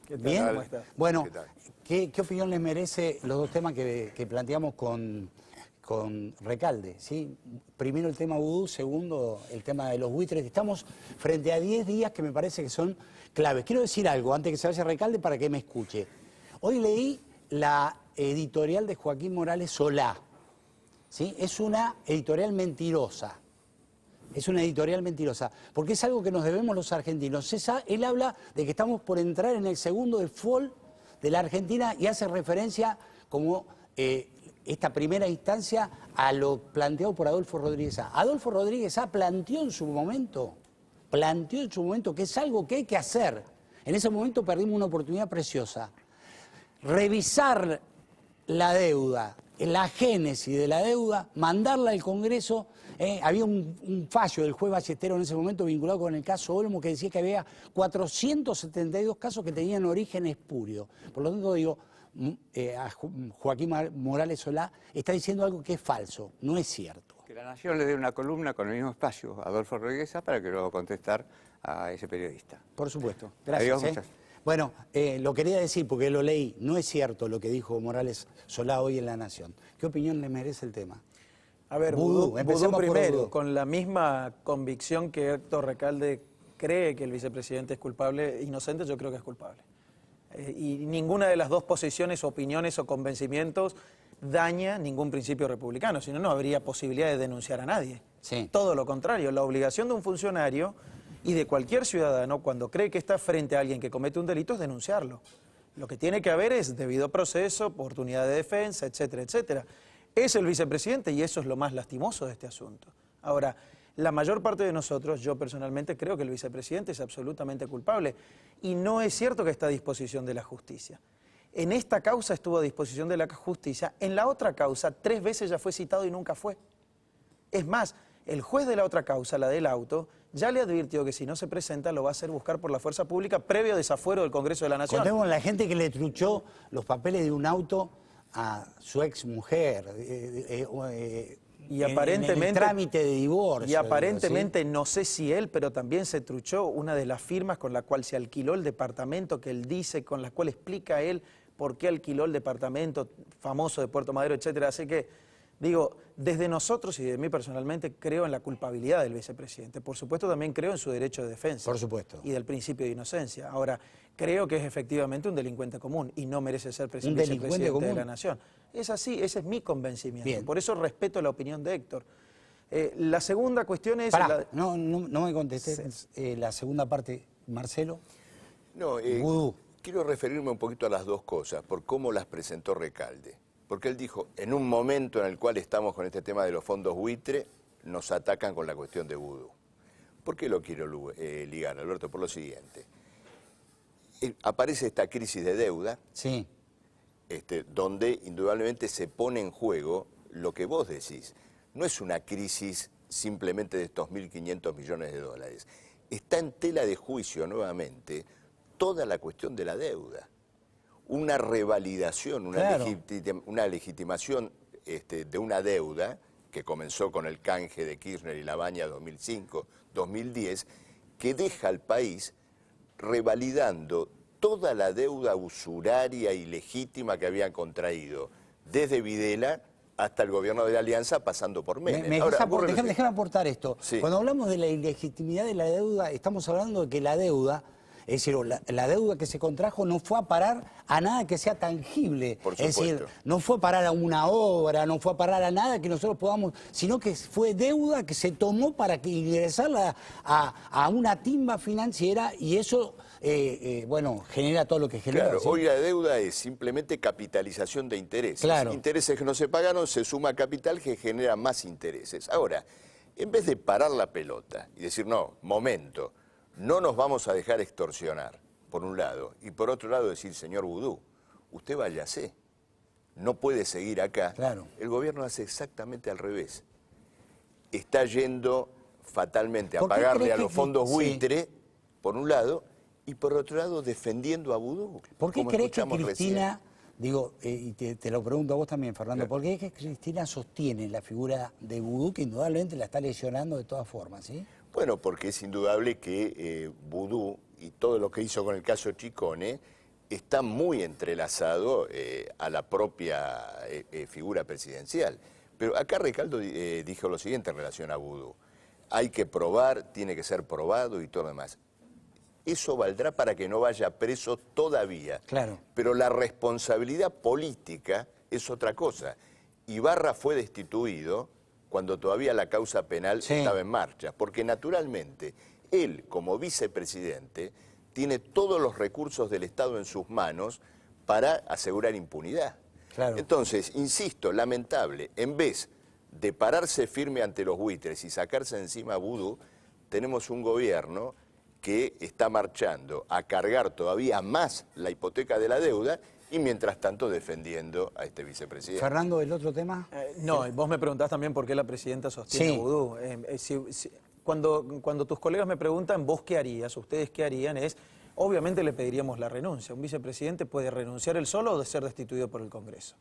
¿Qué tal? Bien. ¿Cómo estás? Bueno, ¿Qué ¿qué opinión les merece los dos temas que planteamos con Recalde? ¿Sí? Primero el tema vudú, segundo el tema de los buitres. Estamos frente a 10 días que me parece que son claves. Quiero decir algo antes que se vaya Recalde para que me escuche. Hoy leí la editorial de Joaquín Morales Solá. ¿Sí? Es una editorial mentirosa. Es una editorial mentirosa, porque es algo que nos debemos los argentinos. Él habla de que estamos por entrar en el segundo default de la Argentina y hace referencia como esta primera instancia a lo planteado por Adolfo Rodríguez A. Adolfo Rodríguez A planteó en su momento que es algo que hay que hacer. En ese momento perdimos una oportunidad preciosa. Revisar la deuda, la génesis de la deuda, mandarla al Congreso. Había un fallo del juez Ballesteros en ese momento vinculado con el caso Olmo que decía que había 472 casos que tenían origen espurio. Por lo tanto, digo, a Joaquín Morales Solá está diciendo algo que es falso, no es cierto. Que la Nación le dé una columna con el mismo espacio a Adolfo Rodríguez A para que lo contestar a ese periodista. Por supuesto. Gracias. Adiós, Bueno, lo quería decir porque lo leí. No es cierto lo que dijo Morales Solá hoy en La Nación. ¿Qué opinión le merece el tema? A ver, Vudú, Vudú primero, Vudú. con la misma convicción que Héctor Recalde cree que el vicepresidente es culpable, inocente, yo creo que es culpable. Y ninguna de las dos posiciones, opiniones o convencimientos daña ningún principio republicano, si no, no habría posibilidad de denunciar a nadie. Sí. Todo lo contrario, la obligación de un funcionario y de cualquier ciudadano cuando cree que está frente a alguien que comete un delito es denunciarlo. Lo que tiene que haber es debido proceso, oportunidad de defensa, etcétera, etcétera. Es el vicepresidente y eso es lo más lastimoso de este asunto. Ahora, la mayor parte de nosotros, yo personalmente creo que el vicepresidente es absolutamente culpable y no es cierto que está a disposición de la justicia. En esta causa estuvo a disposición de la justicia, en la otra causa 3 veces ya fue citado y nunca fue. Es más, el juez de la otra causa, la del auto, ya le advirtió que si no se presenta lo va a hacer buscar por la fuerza pública previo desafuero del Congreso de la Nación. Contemos a la gente que le truchó los papeles de un auto a su ex mujer y aparentemente, en el trámite de divorcio. Y aparentemente, digo, ¿sí? No sé si él, pero también se truchó una de las firmas con la cual se alquiló el departamento que él dice, con la cual explica él por qué alquiló el departamento famoso de Puerto Madero, etcétera. Así que, digo, desde nosotros y de mí personalmente creo en la culpabilidad del vicepresidente. Por supuesto también creo en su derecho de defensa. Por supuesto. Y del principio de inocencia. Ahora, creo que es efectivamente un delincuente común y no merece ser vicepresidente de la Nación. Es así, ese es mi convencimiento. Bien. Por eso respeto la opinión de Héctor. La segunda cuestión es... Pará, no me contestes la segunda parte, Marcelo. No, Vudú. quiero referirme un poquito a las dos cosas, por cómo las presentó Recalde. Porque él dijo, en un momento en el cual estamos con este tema de los fondos buitre, nos atacan con la cuestión de vudú. ¿Por qué lo quiero ligar, Alberto? Por lo siguiente. Aparece esta crisis de deuda, Sí. donde indudablemente se pone en juego lo que vos decís. No es una crisis simplemente de estos 1.500 millones de dólares. Está en tela de juicio nuevamente toda la cuestión de la deuda. Una revalidación, una legitimación de una deuda que comenzó con el canje de Kirchner y Labaña 2005-2010, que deja al país revalidando toda la deuda usuraria y legítima que habían contraído, desde Videla hasta el gobierno de la Alianza, pasando por Menem. Déjame aportar esto. Sí. Cuando hablamos de la ilegitimidad de la deuda, estamos hablando de que la deuda, es decir, la deuda que se contrajo no fue a parar a nada que sea tangible. Por es supuesto. decir, no fue a parar a una obra, no fue a parar a nada que nosotros podamos, sino que fue deuda que se tomó para que ingresarla a una timba financiera y eso, bueno, genera todo lo que genera. Claro, ¿sí? hoy la deuda es simplemente capitalización de intereses. Claro. Intereses que no se pagaron, se suma capital que genera más intereses. Ahora, en vez de parar la pelota y decir, no, momento, no nos vamos a dejar extorsionar, por un lado, y por otro lado decir, señor Vudú, usted váyase, no puede seguir acá. Claro. El gobierno hace exactamente al revés. Está yendo fatalmente a ¿Por qué pagarle crees a que los fondos sí? buitre, por un lado, y por otro lado defendiendo a Vudú. ¿Por qué como crees que escuchamos Cristina, digo, y te lo pregunto a vos también, Fernando, Claro. ¿por qué es que Cristina sostiene la figura de Vudú, que indudablemente la está lesionando de todas formas, ¿sí? Bueno, porque es indudable que Vudú y todo lo que hizo con el caso Chicone está muy entrelazado a la propia figura presidencial. Pero acá Recaldo dijo lo siguiente en relación a Vudú. Hay que probar, tiene que ser probado y todo lo demás. Eso valdrá para que no vaya preso todavía. Claro. Pero la responsabilidad política es otra cosa. Ibarra fue destituido cuando todavía la causa penal estaba en marcha, porque naturalmente él, como vicepresidente, tiene todos los recursos del Estado en sus manos para asegurar impunidad. Claro. Entonces, insisto, lamentable, en vez de pararse firme ante los buitres y sacarse encima a Vudú, tenemos un gobierno que está marchando a cargar todavía más la hipoteca de la deuda y mientras tanto defendiendo a este vicepresidente. Fernando, ¿el otro tema? No, vos me preguntás también por qué la presidenta sostiene a Vudú. Cuando tus colegas me preguntan, ¿vos qué harías? ¿Ustedes qué harían? Obviamente le pediríamos la renuncia. Un vicepresidente puede renunciar él solo o de ser destituido por el Congreso.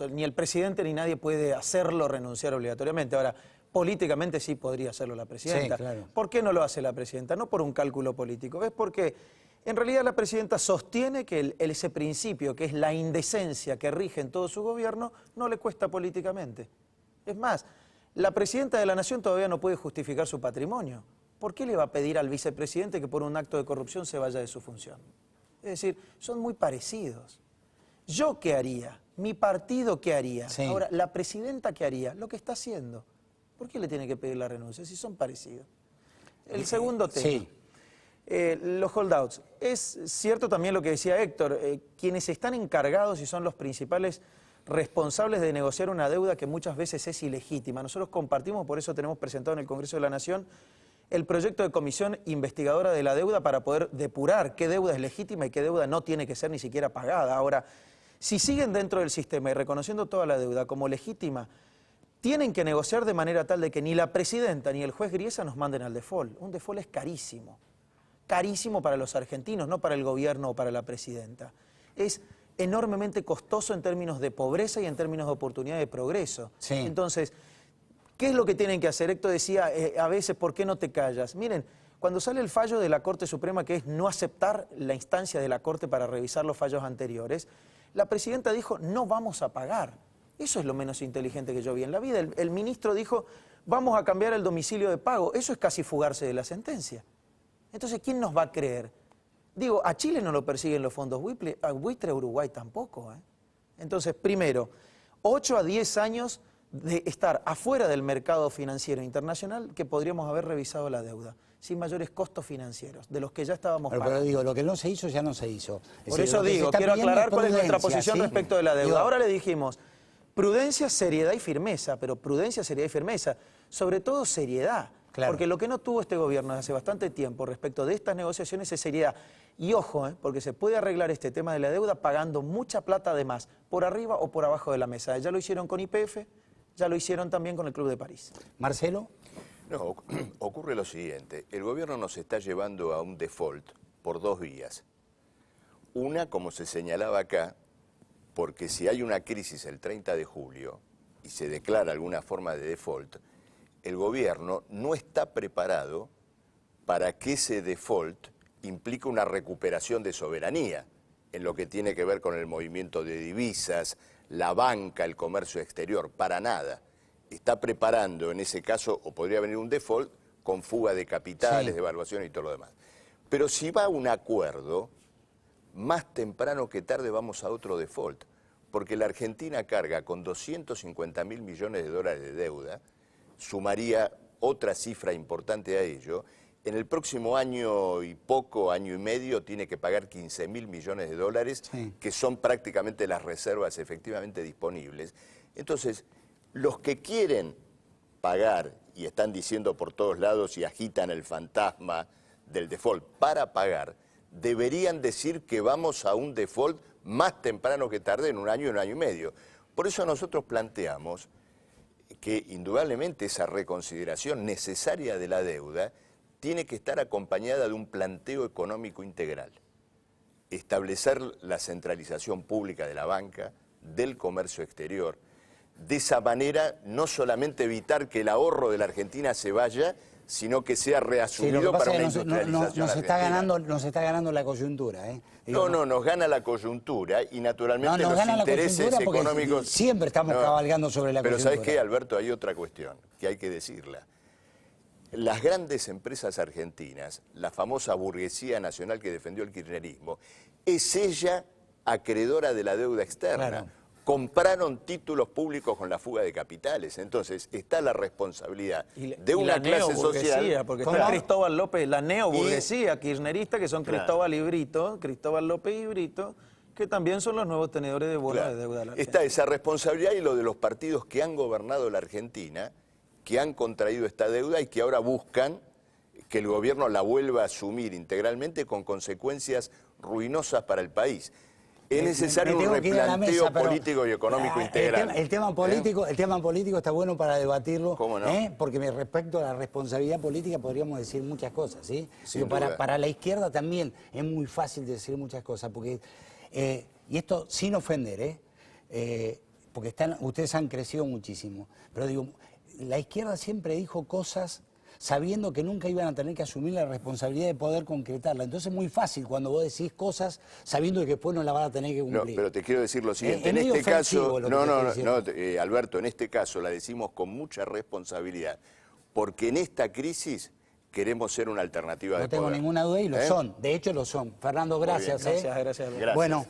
Ni el presidente ni nadie puede hacerlo renunciar obligatoriamente. Ahora, políticamente sí podría hacerlo la presidenta. Sí, claro. ¿Por qué no lo hace la presidenta? No por un cálculo político, es porque en realidad la presidenta sostiene que ese principio, que es la indecencia que rige en todo su gobierno, no le cuesta políticamente. Es más, la presidenta de la Nación todavía no puede justificar su patrimonio. ¿Por qué le va a pedir al vicepresidente que por un acto de corrupción se vaya de su función? Es decir, son muy parecidos. ¿Yo qué haría? ¿Mi partido qué haría? Sí. Ahora, ¿la presidenta qué haría? Lo que está haciendo. ¿Por qué le tiene que pedir la renuncia si son parecidos? El segundo tema. Sí. Los holdouts. Es cierto también lo que decía Héctor, quienes están encargados y son los principales responsables de negociar una deuda que muchas veces es ilegítima. Nosotros compartimos, por eso tenemos presentado en el Congreso de la Nación el proyecto de comisión investigadora de la deuda para poder depurar qué deuda es legítima y qué deuda no tiene que ser ni siquiera pagada. Ahora, si siguen dentro del sistema y reconociendo toda la deuda como legítima, tienen que negociar de manera tal de que ni la presidenta ni el juez Griesa nos manden al default. Un default es carísimo. Carísimo para los argentinos, no para el gobierno o para la presidenta. Es enormemente costoso en términos de pobreza y en términos de oportunidad de progreso. Sí. Entonces, ¿qué es lo que tienen que hacer? Héctor decía a veces, ¿por qué no te callas? Miren, cuando sale el fallo de la Corte Suprema, que es no aceptar la instancia de la Corte para revisar los fallos anteriores, la presidenta dijo, no vamos a pagar. Eso es lo menos inteligente que yo vi en la vida. El ministro dijo, vamos a cambiar el domicilio de pago. Eso es casi fugarse de la sentencia. Entonces, ¿quién nos va a creer? Digo, a Chile no lo persiguen los fondos buitre, a Uruguay tampoco. Entonces, primero, 8 a 10 años de estar afuera del mercado financiero internacional que podríamos haber revisado la deuda, sin mayores costos financieros, de los que ya estábamos pagando. Pero digo, lo que no se hizo, ya no se hizo. Por eso digo, quiero aclarar cuál es nuestra posición respecto de la deuda. Digo, ahora le dijimos, prudencia, seriedad y firmeza, pero prudencia, seriedad y firmeza, sobre todo seriedad. Claro. Porque lo que no tuvo este gobierno hace bastante tiempo respecto de estas negociaciones es seriedad. Y ojo, porque se puede arreglar este tema de la deuda pagando mucha plata de más, por arriba o por abajo de la mesa. Ya lo hicieron con YPF, ya lo hicieron también con el Club de París. Marcelo. No, ocurre lo siguiente. El gobierno nos está llevando a un default por dos vías. Una, como se señalaba acá, porque si hay una crisis el 30 de julio y se declara alguna forma de default, el gobierno no está preparado para que ese default implique una recuperación de soberanía en lo que tiene que ver con el movimiento de divisas, la banca, el comercio exterior, para nada. Está preparando en ese caso, o podría venir un default, con fuga de capitales, devaluación y todo lo demás. Pero si va a un acuerdo, más temprano que tarde vamos a otro default, porque la Argentina carga con 250.000 millones de dólares de deuda, sumaría otra cifra importante a ello. En el próximo año y poco, año y medio, tiene que pagar 15.000 millones de dólares, que son prácticamente las reservas efectivamente disponibles. Entonces, los que quieren pagar y están diciendo por todos lados y agitan el fantasma del default para pagar, deberían decir que vamos a un default más temprano que tarde, en un año y medio. Por eso nosotros planteamos que indudablemente esa reconsideración necesaria de la deuda tiene que estar acompañada de un planteo económico integral. Establecer la centralización pública de la banca, del comercio exterior. De esa manera, no solamente evitar que el ahorro de la Argentina se vaya, sino que sea Sí, lo reasumido que pasa para es una que industrialización argentina. nos está ganando la coyuntura. No, nos gana la coyuntura y naturalmente nos los gana la intereses coyuntura porque económicos... siempre estamos cabalgando sobre la pero coyuntura. ¿sabes qué, Alberto? Hay otra cuestión que hay que decirla. Las grandes empresas argentinas, la famosa burguesía nacional que defendió el kirchnerismo, es ella acreedora de la deuda externa. Claro. Compraron títulos públicos con la fuga de capitales. Entonces, está la responsabilidad de una clase social... Porque ¿Cómo? está Cristóbal López, la neoburguesía kirchnerista, que son Claro. Cristóbal López y Brito, que también son los nuevos tenedores de bonos Claro. de deuda de la Argentina. Está esa responsabilidad y lo de los partidos que han gobernado la Argentina, que han contraído esta deuda y que ahora buscan que el gobierno la vuelva a asumir integralmente con consecuencias ruinosas para el país. Es necesario un replanteo político y económico integral. El tema político está bueno para debatirlo. ¿Cómo no? Porque respecto a la responsabilidad política podríamos decir muchas cosas, ¿sí? Sin Digo, duda. para la izquierda también es muy fácil decir muchas cosas, porque y esto sin ofender, porque ustedes han crecido muchísimo, pero digo, la izquierda siempre dijo cosas sabiendo que nunca iban a tener que asumir la responsabilidad de poder concretarla. Entonces es muy fácil cuando vos decís cosas sabiendo que después no la van a tener que cumplir. No, pero te quiero decir lo siguiente. Es En medio este caso, ofensivo lo que te estoy diciendo. Alberto, en este caso la decimos con mucha responsabilidad, porque en esta crisis queremos ser una alternativa de No tengo poder. ninguna duda y lo son. De hecho lo son. Fernando, gracias. Gracias, Alberto. Gracias. Bueno.